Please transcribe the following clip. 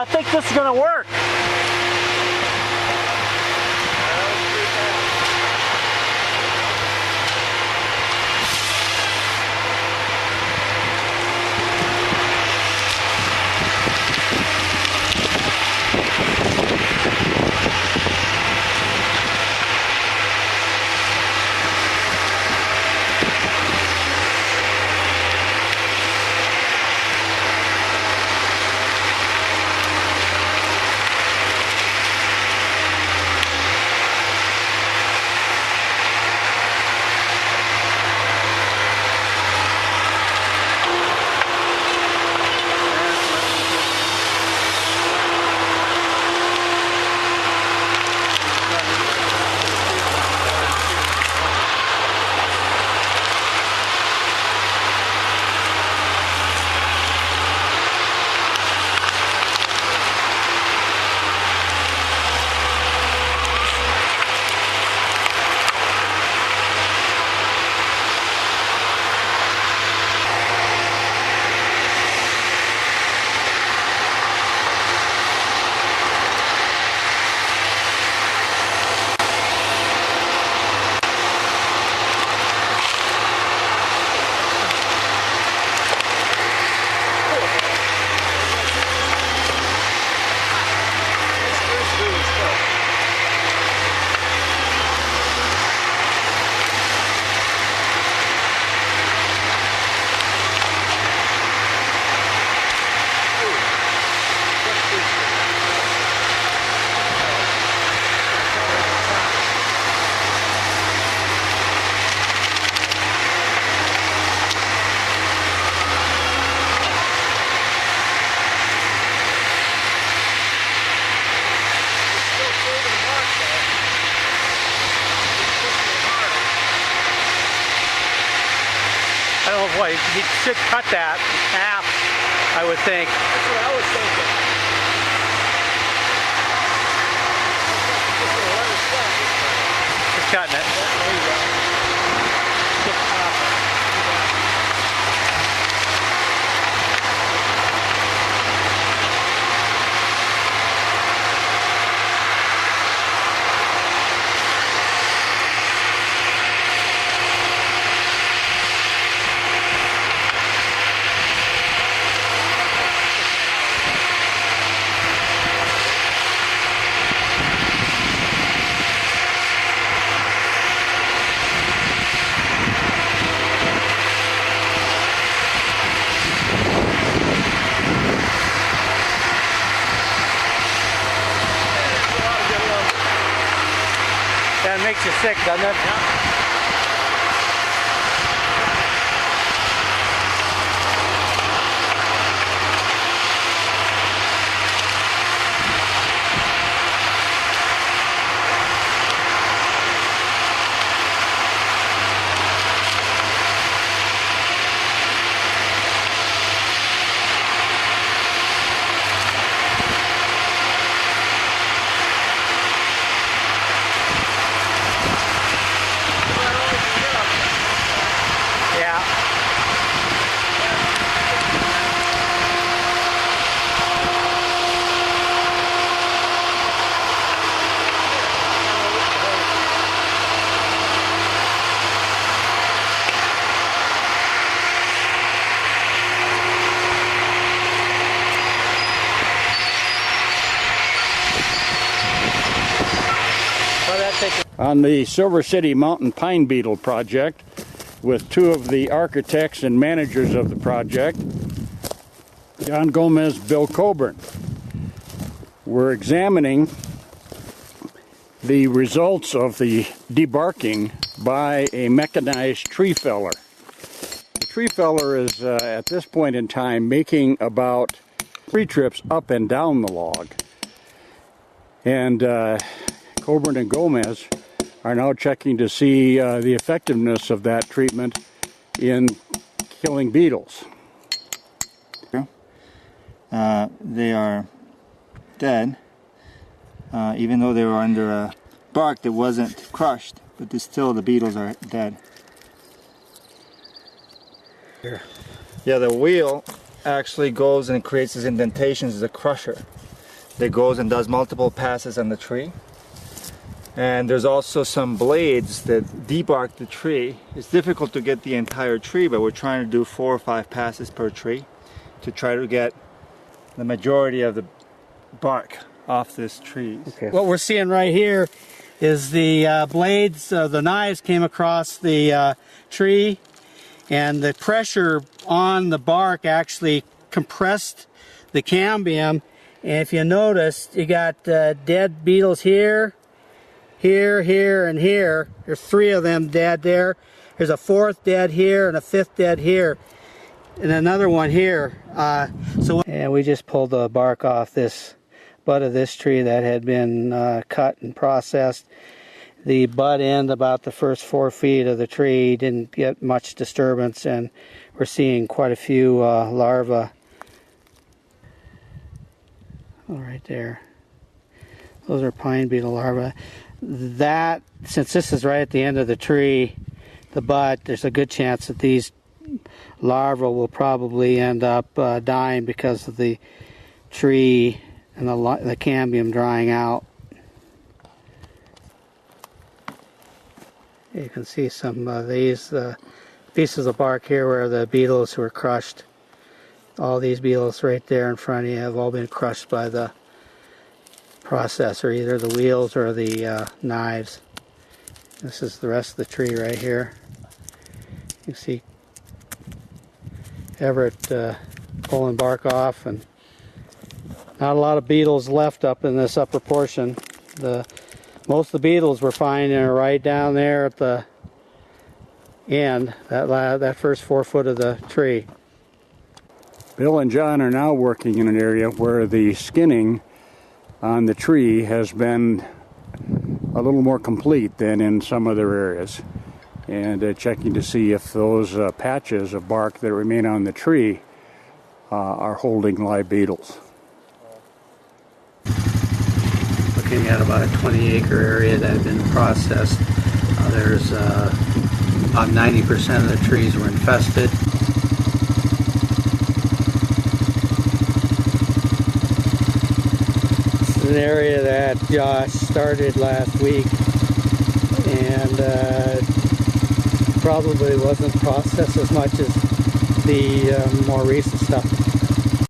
think this is going to work. I don't know what, he should cut that in half, I would think. That's what I was thinking. Just cutting it. There you go. That makes you sick, doesn't it? Yeah. On the Silver City Mountain Pine Beetle project with two of the architects and managers of the project, John Gomez, Bill Coburn. We're examining the results of the debarking by a mechanized tree feller. The tree feller is at this point in time making about 3 trips up and down the log. And Coburn and Gomez are now checking to see the effectiveness of that treatment in killing beetles. They are dead, even though they were under a bark that wasn't crushed, but still the beetles are dead. Here. Yeah, the wheel actually goes and creates these indentations as a crusher. that goes and does multiple passes on the tree. And there's also some blades that debark the tree. It's difficult to get the entire tree, but we're trying to do 4 or 5 passes per tree to try to get the majority of the bark off this tree. Okay. What we're seeing right here is the blades, the knives came across the tree, and the pressure on the bark actually compressed the cambium. And if you notice, you got dead beetles here, here, here, and here. There's 3 of them dead there. There's a 4th dead here and a 5th dead here, and another one here. And we just pulled the bark off this butt of this tree that had been cut and processed. The butt end, about the first 4 feet of the tree, didn't get much disturbance, and we're seeing quite a few larvae. Oh, right there. Those are pine beetle larvae. That, since this is right at the end of the tree, the butt, there's a good chance that these larvae will probably end up dying because of the tree and the cambium drying out. You can see some of these pieces of bark here where the beetles were crushed. All these beetles right there in front of you have all been crushed by the processor, either the wheels or the knives. This is the rest of the tree right here. You can see Everett pulling bark off, and not a lot of beetles left up in this upper portion. Most of the beetles we're finding are right down there at the end, that first 4 foot of the tree. Bill and John are now working in an area where the skinning on the tree has been a little more complete than in some other areas, and checking to see if those patches of bark that remain on the tree are holding live beetles. Looking at about a 20-acre area that had been processed. There's about 90% of the trees were infested. An area that Josh started last week, and probably wasn't processed as much as the more recent stuff.